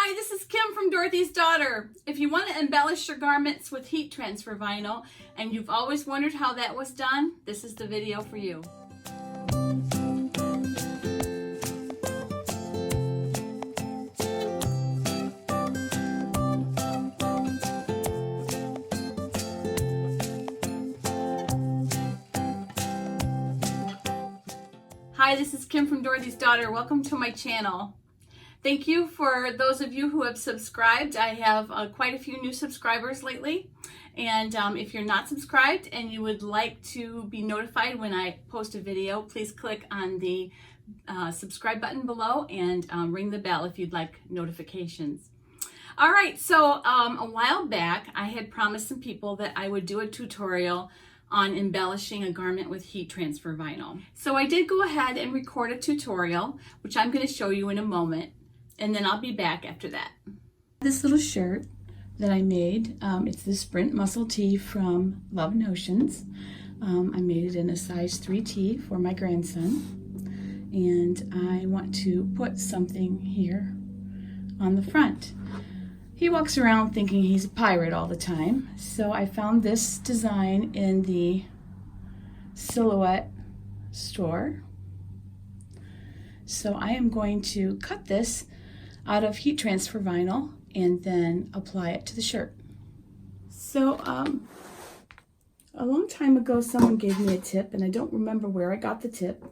Hi, this is Kim from Dorothy's Daughter. If you want to embellish your garments with heat transfer vinyl and you've always wondered how that was done, this is the video for you. Hi, this is Kim from Dorothy's Daughter. Welcome to my channel. Thank you for those of you who have subscribed. I have quite a few new subscribers lately. And if you're not subscribed and you would like to be notified when I post a video, please click on the subscribe button below and ring the bell if you'd like notifications. All right, so a while back, I had promised some people that I would do a tutorial on embellishing a garment with heat transfer vinyl. So I did go ahead and record a tutorial, which I'm going to show you in a moment. And then I'll be back after that. This little shirt that I made, it's the Sprint Muscle Tee from Love Notions. I made it in a size 3T for my grandson. And I want to put something here on the front. He walks around thinking he's a pirate all the time. So I found this design in the Silhouette store. So I am going to cut this out of heat transfer vinyl and then apply it to the shirt. So a long time ago someone gave me a tip, and I don't remember where I got the tip,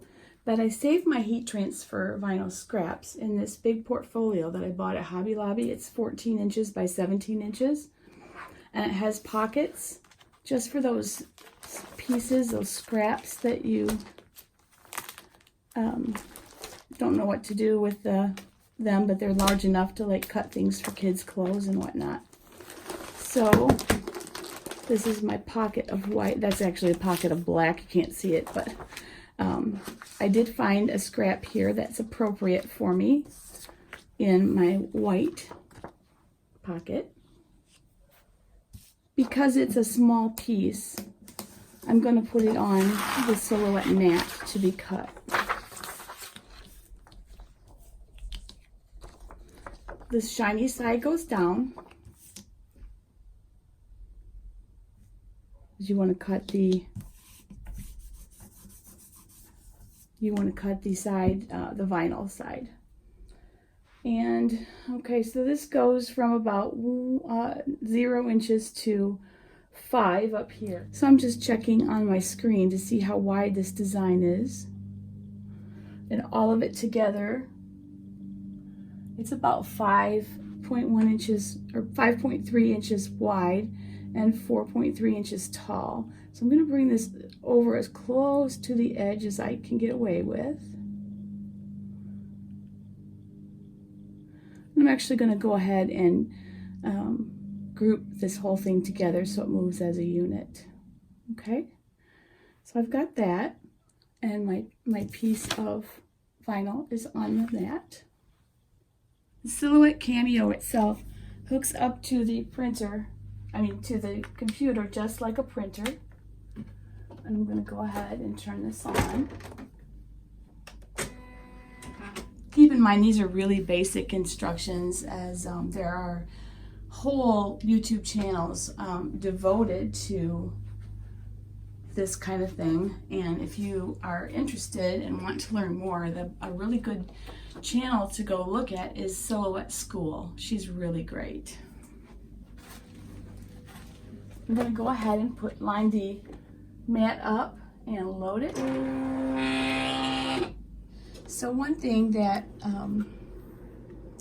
but I saved my heat transfer vinyl scraps in this big portfolio that I bought at Hobby Lobby. It's 14 inches by 17 inches, and it has pockets just for those pieces, those scraps that you don't know what to do with them, but they're large enough to like cut things for kids' clothes and whatnot. So this is my pocket of white. That's actually a pocket of black. You can't see it, but I did find a scrap here that's appropriate for me in my white pocket. Because it's a small piece, I'm going to put it on the Silhouette mat to be cut. The shiny side goes down. You want to cut the side, the vinyl side. And okay, so this goes from about 0 inches to 5 up here. So I'm just checking on my screen to see how wide this design is. And all of it together, it's about 5.1 inches or 5.3 inches wide and 4.3 inches tall. So I'm going to bring this over as close to the edge as I can get away with. I'm actually going to go ahead and group this whole thing together so it moves as a unit. Okay, so I've got that, and my piece of vinyl is on the mat. The Silhouette Cameo itself hooks up to the printer, to the computer, just like a printer. And I'm going to go ahead and turn this on. Keep in mind, these are really basic instructions, as there are whole YouTube channels devoted to this kind of thing. And if you are interested and want to learn more, a really good channel to go look at is Silhouette School. She's really great. I'm going to go ahead and line the mat up and load it. So one thing that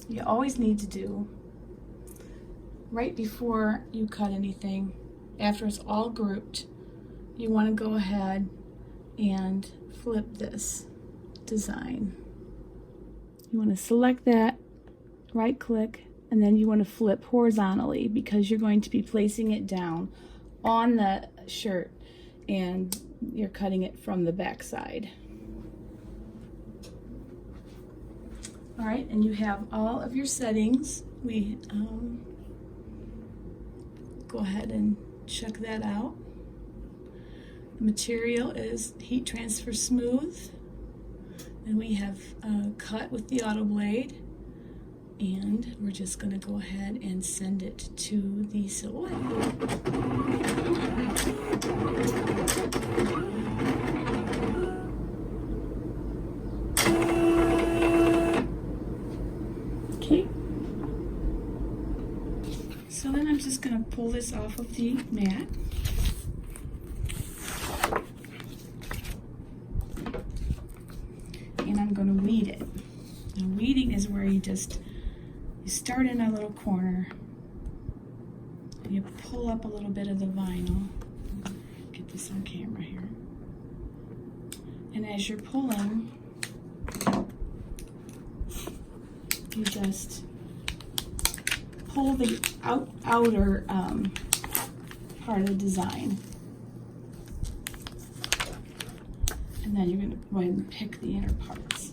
you always need to do right before you cut anything, after it's all grouped, you want to go ahead and flip this design. You want to select that, right click, and then you want to flip horizontally, because you're going to be placing it down on the shirt and you're cutting it from the back side. All right, and you have all of your settings. We go ahead and check that out. The material is heat transfer smooth, and we have cut with the auto blade, And we're just going to go ahead and send it to the silhouette. Okay. So then I'm just going to pull this off of the mat. And I'm going to weed it. Now weeding is where you start in a little corner, and you pull up a little bit of the vinyl. Get this on camera here. And as you're pulling, you just pull the outer part of the design. And then you're going to go ahead and pick the inner parts.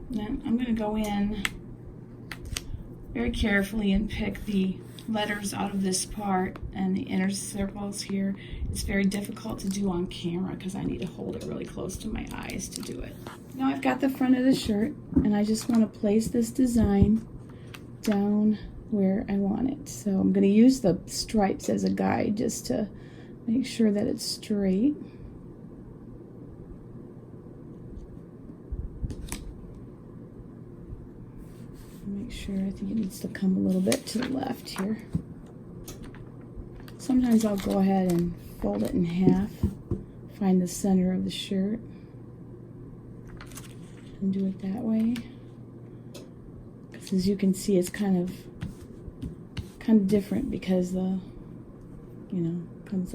Then I'm going to go in very carefully and pick the letters out of this part and the inner circles here. It's very difficult to do on camera because I need to hold it really close to my eyes to do it. Now I've got the front of the shirt, and I just want to place this design down where I want it. So I'm going to use the stripes as a guide just to make sure that it's straight. Make sure, I think it needs to come a little bit to the left here. Sometimes I'll go ahead and fold it in half, find the center of the shirt, and do it that way. Because as you can see, it's kind of different because the, comes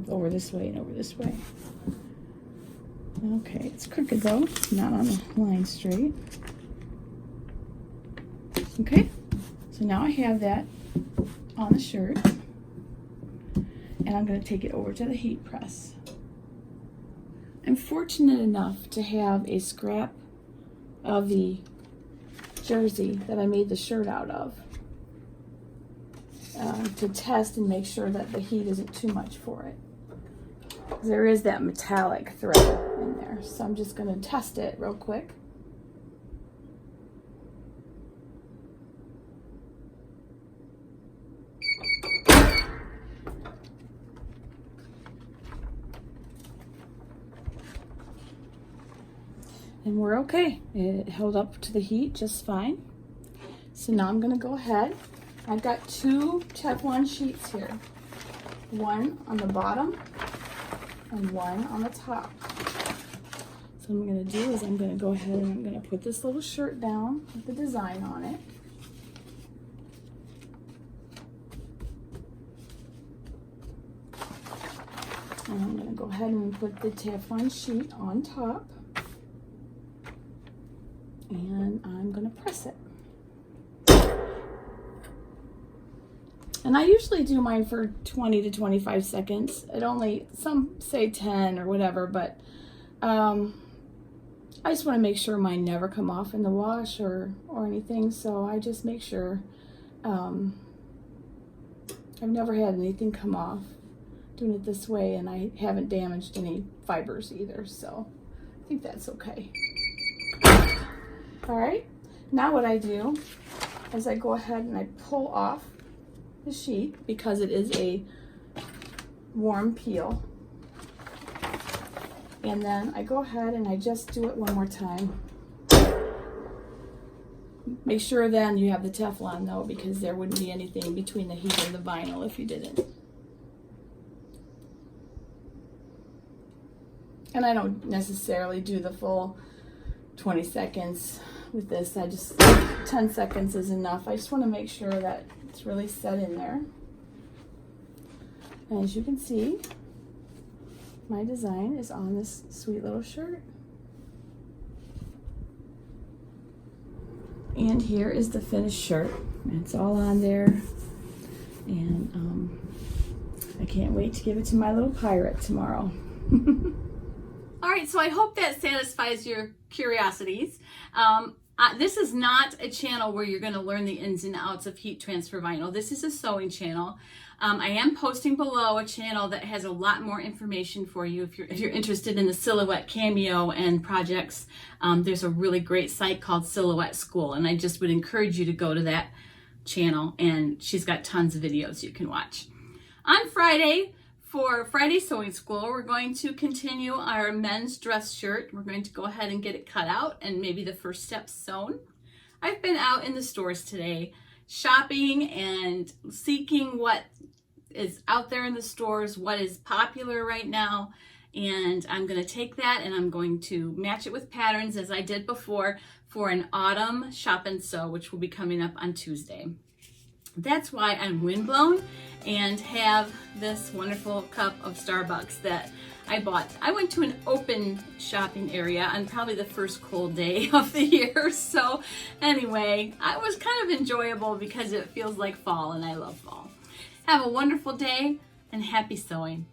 over this way and over this way. Okay, it's crooked though, it's not on the line straight. Okay, so now I have that on the shirt, and I'm going to take it over to the heat press. I'm fortunate enough to have a scrap of the jersey that I made the shirt out of to test and make sure that the heat isn't too much for it. There is that metallic thread in there, so I'm just going to test it real quick. And we're okay. It held up to the heat just fine. So now I'm going to go ahead. I've got 2 Teflon sheets here. One on the bottom and one on the top. So what I'm going to do is I'm going to go ahead and I'm going to put this little shirt down with the design on it. And I'm going to go ahead and put the Teflon sheet on top. And I'm going to press it. And I usually do mine for 20 to 25 seconds. Some say 10 or whatever, but I just want to make sure mine never come off in the wash or anything, so I just make sure. I've never had anything come off doing it this way, and I haven't damaged any fibers either, so I think that's okay. All right, now what I do is I go ahead and I pull off the sheet because it is a warm peel. And then I go ahead and I just do it one more time. Make sure then you have the Teflon though, because there wouldn't be anything between the heat and the vinyl if you didn't. And I don't necessarily do the full 20 seconds with this. 10 seconds is enough. I just want to make sure that it's really set in there. And as you can see, my design is on this sweet little shirt. And here is the finished shirt. It's all on there. And I can't wait to give it to my little pirate tomorrow. All right, so I hope that satisfies your curiosities. This is not a channel where you're going to learn the ins and outs of heat transfer vinyl. This is a sewing channel. I am posting below a channel that has a lot more information for you if you're interested in the Silhouette Cameo and projects. There's a really great site called Silhouette School, and I just would encourage you to go to that channel, and she's got tons of videos you can watch. On Friday, for Friday Sewing School, we're going to continue our men's dress shirt. We're going to go ahead and get it cut out and maybe the first step sewn. I've been out in the stores today shopping and seeking what is out there in the stores, what is popular right now, and I'm going to take that and I'm going to match it with patterns as I did before for an autumn shop and sew, which will be coming up on Tuesday. That's why I'm windblown and have this wonderful cup of Starbucks that I bought. I went to an open shopping area on probably the first cold day of the year. So anyway, it was kind of enjoyable because it feels like fall and I love fall. Have a wonderful day and happy sewing.